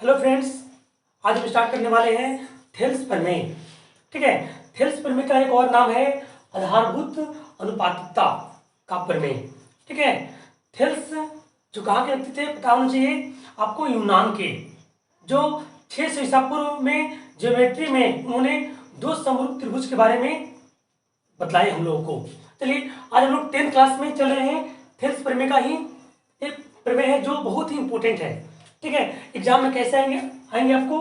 Hello friends, आज हम start करने वाले हैं थेल्स प्रमेय। ठीक है, थेल्स प्रमेय का एक और नाम है आधारभूत अनुपातिकता का प्रमेय। ठीक है, थेल्स जो कहाँ के व्यक्ति थे पता होना चाहिए आपको, यूनान के, जो 600 ईसा पूर्व में ज्योमेट्री में उन्होंने दो समरूप त्रिभुज के बारे में बतलाए हम लोगों को। चलिए, आज हम लोग 10th क्लास में चल रहे हैं। थेल्स प्रमेय का ही एक प्रमेय है जो बहुत ही इंपॉर्टेंट है। ठीक है, एग्जाम में कैसे आएंगे आपको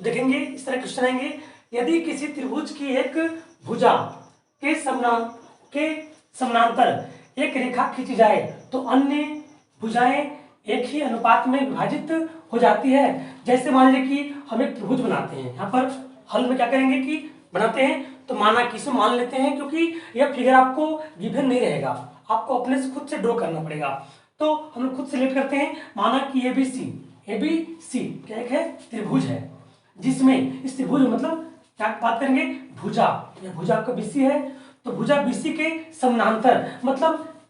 देखेंगे। इस तरह क्वेश्चन आएंगे, यदि किसी त्रिभुज की एक भुजा के समानांतर एक रेखा खींची जाए तो अन्य भुजाएं एक ही अनुपात में विभाजित हो जाती है। जैसे मान लीजिए कि हम एक त्रिभुज बनाते हैं, यहाँ पर हल में क्या करेंगे कि बनाते हैं तो माना कि इसमें मान लेते हैं, क्योंकि यह फिगर आपको गिवन नहीं रहेगा, आपको अपने से खुद से ड्रॉ करना पड़ेगा। तो हम लोग खुद सेलेक्ट करते हैं, माना कि ABC क्या एक है त्रिभुज है, जिसमें इस त्रिभुज मतलब क्या बात करेंगे, भुजा, यह भुजा आपका BC है, तो भुजा BC के समानांतर मतलब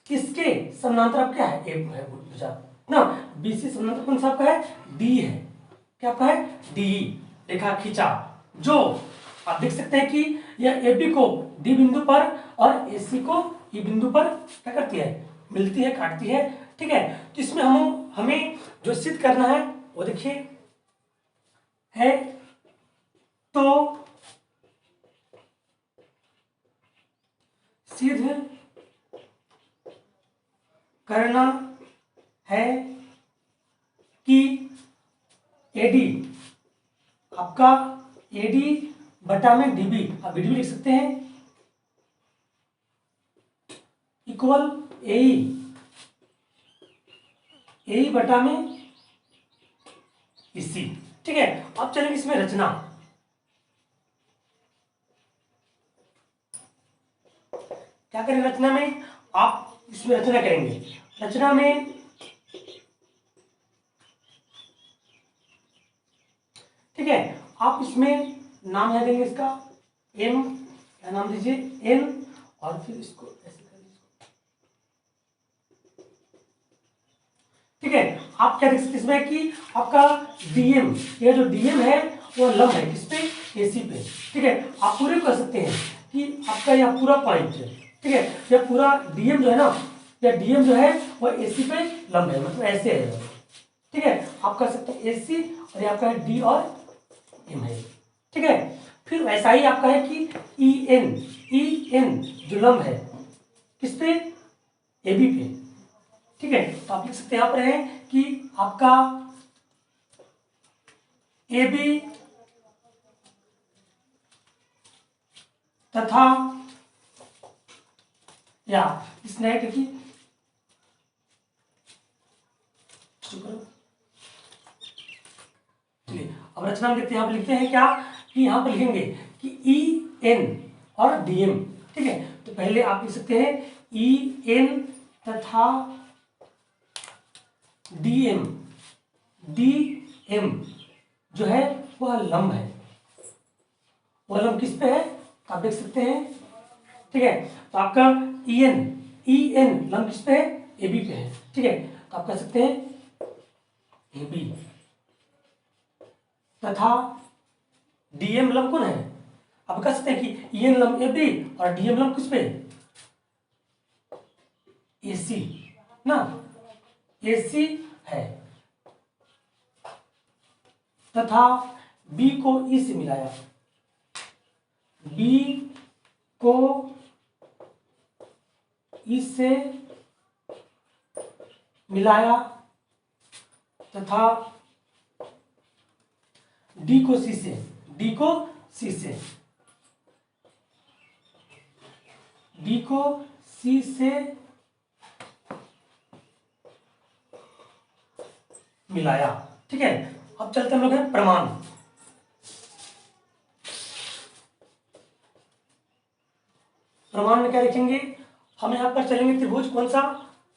किसके समानांतर आप क्या है, ए है भुजा ना, BC समानांतर कौन सा आपका है, D है। क्या आपका है, D रेखा खींचा, जो आप देख सकते हैं कि यह AB को D बिंदु पर और AC को E बिंदु पर क्या करती है, मिलती है, काटती है। ठीक है, तो इसमें हमें जो सिद्ध करना है वो देखिए है, तो सिद्ध करना है कि AD आपका AD बटा में DB, आप BD भी लिख सकते हैं, इक्वल AE बटा में EC। ठीक है, अब चलेंगे इसमें रचना। क्या करेंगे रचना में, आप इसमें रचना करेंगे। रचना में ठीक है, आप इसमें नाम है देंगे इसका M, क्या नाम दीजिए N, और फिर इसको ऐसे कर लीजिए। ठीक है, आप क्या देख सकते हैं इसमें कि आपका DM, ये जो DM है वो लंब है किस पे, AC पे। ठीक है, आप पूरे कर सकते हैं कि आपका यह पूरा पॉइंट है। ठीक है, यह पूरा DM जो है ना, यह DM जो है वो AC पे लंब है, मतलब ऐसे है। ठीक है, आप कर सकते हैं AC, और ये आपका है D और M है। ठीक है, फिर वैसा ही आपका है कि EN जो लंब है किस पे, AB पे। ठीक है, तो आप लिख सकते हैं यहाँ पर है कि आपका AB तथा या इस नेट की अब रचना में देखते हैं, यहाँ पर लिखते हैं क्या कि यहाँ पर लिखेंगे कि EN और DM। ठीक है, तो पहले आप लिख सकते हैं EN तथा DM जो है वह लंब है, वह लंब किस पे है आप देख सकते हैं। ठीक है, तो आपका EN लंब किस पे है, AB पे है। ठीक है, तो आप कह सकते हैं AB तथा DM लंब कौन है, आप कह सकते हैं कि EN लंब AB और DM लंब किस पे, AC ना, AC है, तथा B को E से मिलाया, B को E से मिलाया तथा D को C से मिलाया। ठीक है, अब चलते हम लोग हैं प्रमाण। प्रमाण में क्या लिखेंगे, हम यहाँ पर चलेंगे त्रिभुज कौन सा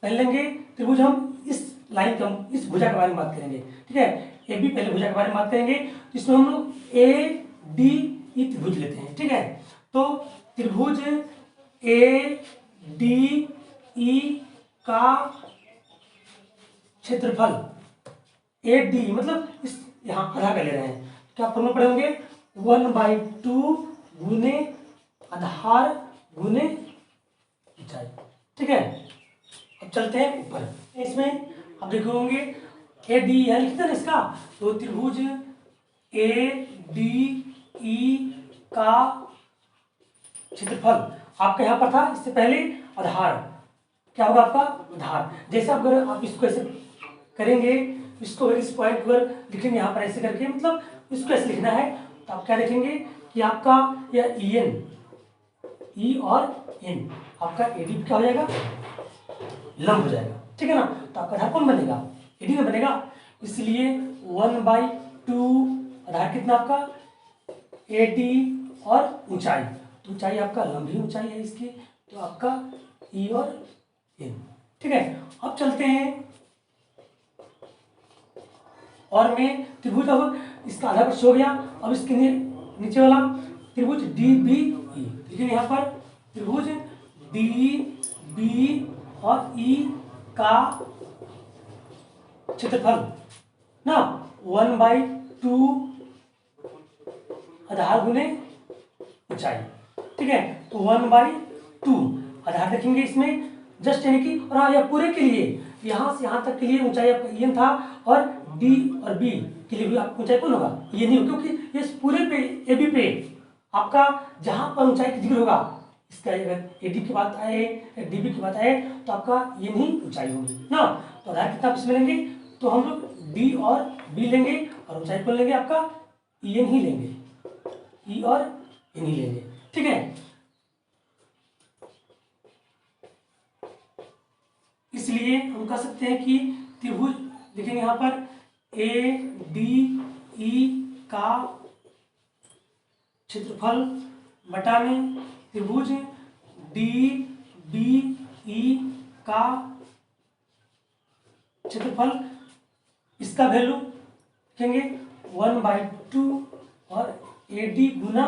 पहले लेंगे, त्रिभुज हम इस लाइन का, इस भुजा के बारे में बात करेंगे। ठीक है, AB पहले भुजा के बारे में बात करेंगे, तो इसमें हम लोग ADE त्रिभुज लेते हैं। ठीक है, तो त्रिभुज ADE का क्षेत्रफल AD मतलब इस यहाँ आधा का ले रहे हैं, क्या फॉर्मूला पढ़े होंगे, 1/2 गुने आधार गुने ऊंचाई। ठीक है, अब चलते हैं ऊपर। इसमें आप देखे होंगे ए डी यहाँ लिखते हैं ना इसका, तो त्रिभुज ए डी ई का क्षेत्रफल आपका यहाँ पर था इससे पहले आधार, क्या होगा आपका आधार। जैसे अगर आप इसको ऐसे करेंगे, इसको इस पॉइंट पर लिखेंगे यहाँ पर ऐसे करके, मतलब इसको ऐसे लिखना है, तो आप क्या लिखेंगे कि आपका यह ई एन, ई और एन आपका एडी क्या हो जाएगा, लंब हो जाएगा। ठीक है ना, तो आपका आधार कौन बनेगा, एडी में बनेगा, इसलिए 1/2 आधार कितना आपका एडी और ऊंचाई, तो ऊंचाई आपका लंबी ऊंचाई है इसकी, तो आपका ई और एन। ठीक है, अब चलते हैं और में त्रिभुज, अब इसका आधा पक्ष हो गया। अब इसके नीचे वाला त्रिभुज डी बी ई, देखिए यहाँ पर त्रिभुज डी बी और ई का क्षेत्रफल ना 1/2 आधार गुने ऊंचाई। ठीक है, तो 1/2 आधार देखेंगे इसमें जस्ट, यानी कि और हाँ, यह पूरे के लिए यहाँ से यहाँ तक के लिए ऊंचाई आपका ई एन था, और डी और बी के लिए भी आपको ऊंचाई कौन होगा, ये नहीं हो, क्योंकि इस पूरे पे ए बी पे आपका जहाँ पर ऊंचाई की जिक्र होगा, इसका अगर ए डी की बात आए, डी बी की बात आए, तो आपका ये नहीं ऊंचाई होगी ना। तो आधार कितना इसमें लेंगे, तो हम लोग डी और बी लेंगे, और ऊंचाई कौन लेंगे, आपका ई एन ही लेंगे, ई और एन ही लेंगे। ठीक है, इसलिए हम कह सकते हैं कि त्रिभुज देखेंगे यहाँ पर ए डी ई का क्षेत्रफल बटा में त्रिभुज डी बी ई का क्षेत्रफल, इसका वैल्यू देखेंगे 1/2 और A D Guna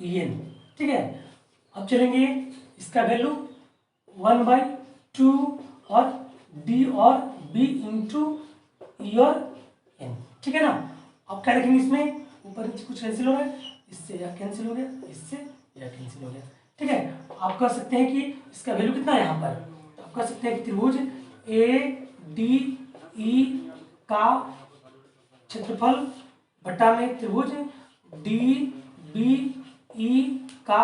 E N. ठीक है, अब चलेंगे इसका वैल्यू 1/2 और डी और बी इंटू ई और एन। ठीक है ना, अब क्या लिखेंगे इसमें, ऊपर नीचे कुछ कैंसिल हो गया, इससे यह कैंसिल हो गया, इससे यह कैंसिल हो गया। ठीक है, आप कह सकते हैं कि इसका वैल्यू कितना है यहाँ पर, तो आप कह सकते हैं कि त्रिभुज ए डी ई का क्षेत्रफल बटा में त्रिभुज डी बी ई का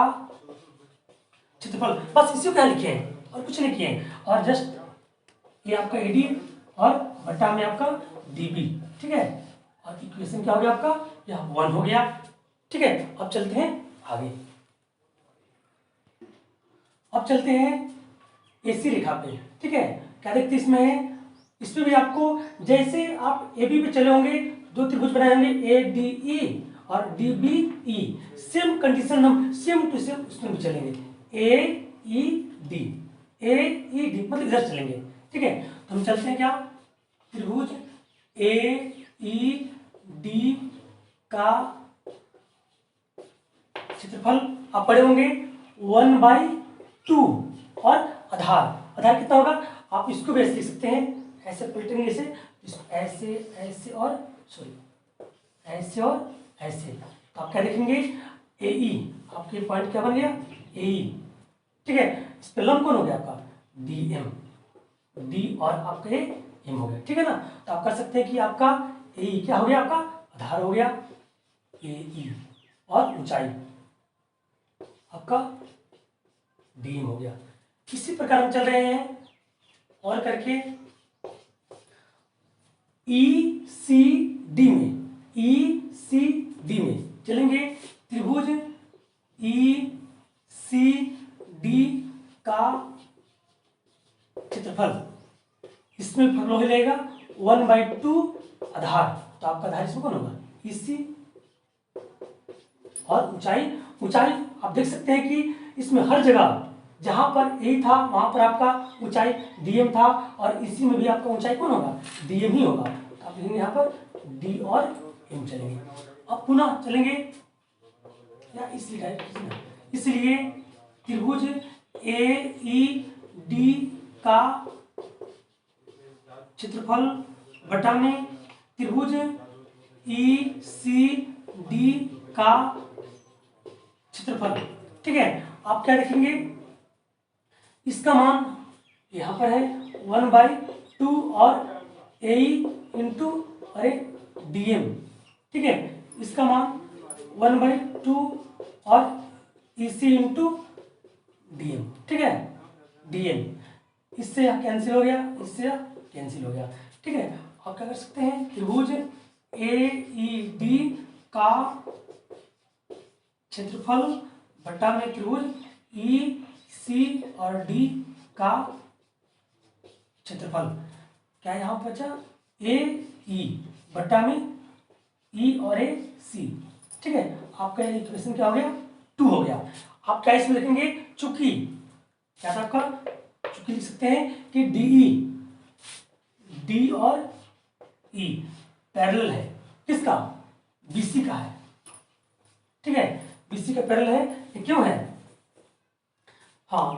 क्षेत्रफल, बस इसी को क्या लिखे हैं और कुछ नहीं किए हैं, और जस्ट ये आपका एडी और बटा में आपका डीबी। ठीक है, और इक्वेशन क्या हो गया आपका, यह 1 हो गया। ठीक है, अब चलते हैं आगे, अब चलते हैं एसी रेखा पे। ठीक है, क्या देखते हैं इसमें, इसमें भी आपको जैसे आप ए बी पे चले होंगे, दो त्रिभुज बनाए होंगे ए डी ई और D B E, same condition हम सेम टू सेम उसमें भी चलेंगे, ए ई डी, ए ई डी मतलब इधर चलेंगे। ठीक है, तो हम चलते हैं क्या, त्रिभुज ए ई डी का क्षेत्रफल आप पढ़े होंगे 1/2 और आधार, आधार कितना होगा, आप इसको भी ऐसे लिख सकते हैं, ऐसे पलटेंगे ऐसे, ऐसे ऐसे और सॉरी ऐसे और ऐसे, तो आप क्या लिखेंगे ए ई, आपके पॉइंट क्या बन गया ए ई। ठीक है, इस पे लंब कौन हो गया आपका डी एम, डी और आपका ए एम हो गया। ठीक है ना, तो आप कर सकते हैं कि आपका ए ई क्या हो गया, आपका आधार हो गया ए ई, और ऊंचाई आपका डी एम हो गया। इसी प्रकार हम चल रहे हैं और करके ई सी डी में, ई सी डी में चलेंगे, त्रिभुज ई सी डी का क्षेत्रफल, इसमें फॉर्मूला हो जाएगा 1/2 आधार, तो आपका आधार इसमें कौन होगा ई सी, और ऊंचाई, ऊंचाई आप देख सकते हैं कि इसमें हर जगह जहां पर ए था वहां पर आपका ऊंचाई डीएम था, और इसी में भी आपका ऊंचाई कौन होगा डीएम ही होगा, तो आप लिखेंगे यहाँ पर डी और एम चलेंगे। अब पुनः चलेंगे या इसलिए त्रिभुज ए ई डी का क्षेत्रफल बटा में त्रिभुज ई सी डी का क्षेत्रफल। ठीक है, आप क्या देखेंगे, इसका मान यहाँ पर है 1/2 और ए इंटू अरे dm। ठीक है, इसका मान 1/2 और EC इंटू dm। ठीक है, dm, इससे यह कैंसिल हो गया, इससे यह कैंसिल हो गया। ठीक है, आप क्या कर सकते हैं, त्रिभुज AED का क्षेत्रफल बटा में त्रिभुज EC और D का क्षेत्रफल, क्या यहाँ बचा, AE बटा में E और AC। ठीक है, आपका इक्वेशन क्या हो गया, 2 हो गया। आप क्या इसमें लिखेंगे, चूंकि क्या था आपका, चूंकि लिख सकते हैं कि D और E पैरेलल है, किसका, BC का है। ठीक है, BC का पैरेलल है, ये क्यों है, हाँ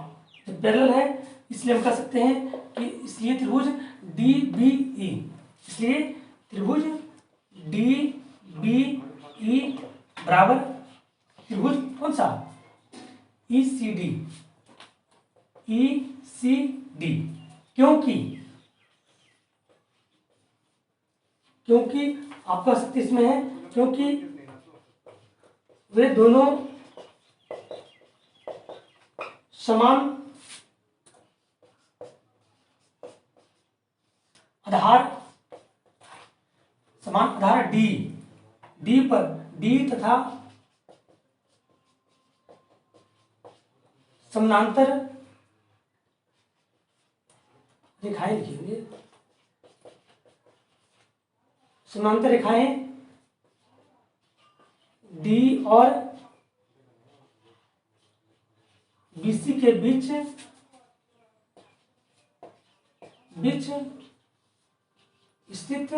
जब पैरेलल है इसलिए हम कह सकते हैं कि इसलिए त्रिभुज DBE, इसलिए त्रिभुज DBE बराबर त्रिभुज कौन सा, ECD, क्योंकि आपका शक्ति इसमें है, क्योंकि वे दोनों समान आधार D पर D तथा समानांतर रेखाएं लिखेंगे, समानांतर रेखाएं D और BC के बीच स्थित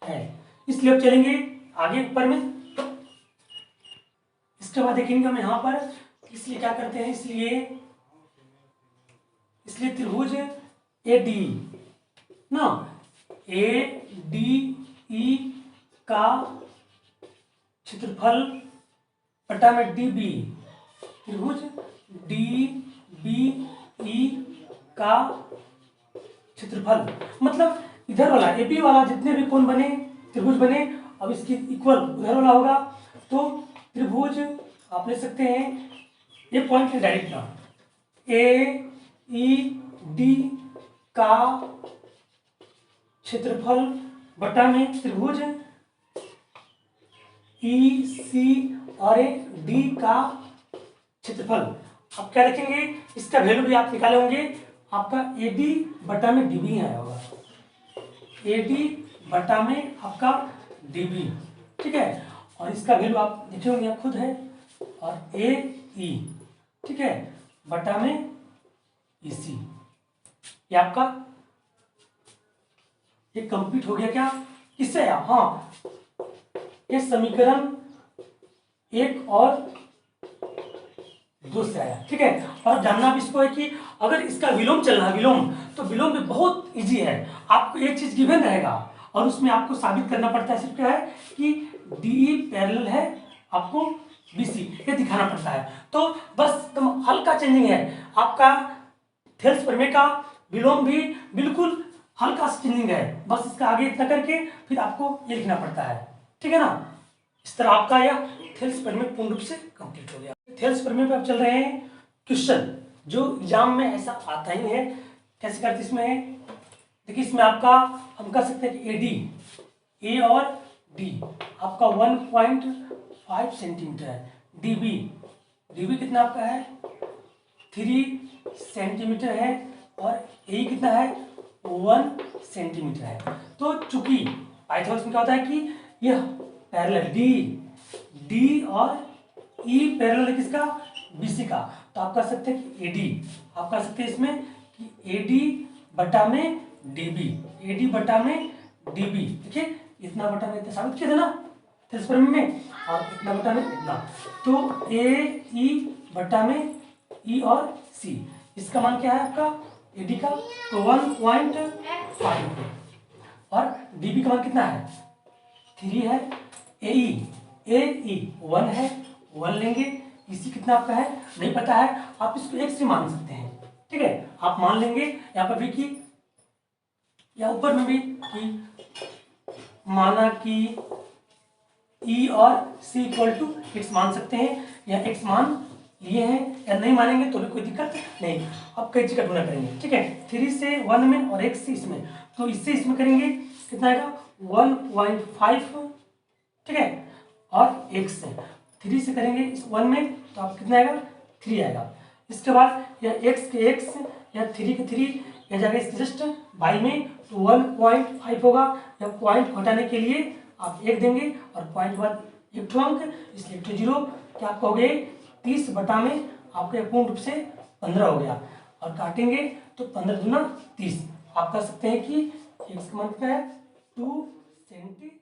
है। इसलिए अब चलेंगे आगे ऊपर में, इसके बाद देखेंगे हम यहाँ पर, इसलिए क्या करते हैं, इसलिए त्रिभुज AD ना, ADE का क्षेत्रफल बटा में DB, त्रिभुज DBE का क्षेत्रफल, मतलब इधर वाला AB वाला जितने भी कोण बने, त्रिभुज बने, अब इसकी इक्वल उधर वाला होगा, तो त्रिभुज आप ले सकते हैं, ये पॉइंट डायरेक्ट ना, AED का क्षेत्रफल बटा में त्रिभुज EC और D का क्षेत्रफल। आप क्या रखेंगे, इसका वैल्यू भी आप निकाले होंगे, आपका AD बटा में DB आया होगा, AD बटा में आपका DB। ठीक है, और इसका वैल्यू आप देखे होंगे, खुद है, और AE ठीक है बटा में EC, ये आपका ये कंप्लीट हो गया। क्या किससे आया, हाँ ये समीकरण 1 और 2 से आया। ठीक है, और जानना भी इसको है कि अगर इसका विलोम चलना है, तो विलोम भी बहुत इजी है, आपको एक चीज गिवन रहेगा और उसमें आपको साबित करना पड़ता है, सिर्फ क्या है कि DE पैरेलल है आपको BC, ये दिखाना पड़ता है। तो बस तुम हल्का चेंजिंग है, आपका थेल्स प्रमेय का विलोम भी बिल्कुल हल्का चेंजिंग है, बस इसका आगे इतना करके फिर आपको ये लिखना पड़ता है। ठीक है ना, इस तरह आपका यह थेल्स प्रमेय पूर्ण रूप से कंप्लीट हो गया। थेल्स प्रमेय पे आप चल रहे हैं क्वेश्चन, जो एग्जाम में ऐसा आता ही है। कैसे करते इसमें है, देखिए इसमें आपका हम कह सकते हैं कि AD, A और D आपका 1.5 सेंटीमीटर है, DB कितना आपका है 3 सेंटीमीटर है, और AE कितना है 1 सेंटीमीटर है। तो चूंकि पाइथागोरस में क्या होता है कि यह पैरेलल D और E पैरेलल है किसका, BC का, तो आप कह सकते हैं कि AD, आप कह सकते हैं इसमें कि AD बटा में DB, देखिए इतना बटा में इतना साबित किया था ना थेल्स प्रमेय में, और इतना बटा में इतना, तो AE बटा में E और C, इसका मान क्या है आपका AD का, तो 1.5, और DB का मान कितना है 3 है, ए ई 1 है, 1 लेंगे। इसी कितना आपका है नहीं पता है, आप इसको x से मान सकते हैं, ठीक है। आप मान लेंगे यहाँ पर भी कि, या ऊपर में भी कि माना कि ई और सी इक्वल टू एक्स मान सकते हैं, या एक्स मान लिए हैं, या नहीं मानेंगे तो भी कोई दिक्कत नहीं। अब कई चीज का ढूंढना करेंगे, ठीक है। 3 से 1 में और x से इसमें, तो इससे इसमें करेंगे कितना आएगा 1.5, ठीक है। और x से 3 से करेंगे इस 1 में तो आप कितना आएगा 3 आएगा। इसके बाद या x के x या 3 के 3 या जाएगा इसके जस्ट बाई में, तो 1.5 होगा। या पॉइंट घटाने के लिए आप 1 देंगे और पॉइंट के बाद 1 अंक, इसलिए 0, क्या आपका हो गया 30 बटा में आपके पूर्ण रूप से 15 हो गया। और काटेंगे तो 15 दूना 30। आप कह सकते हैं कि x का मान कितना है 2 सेंटीमीटर।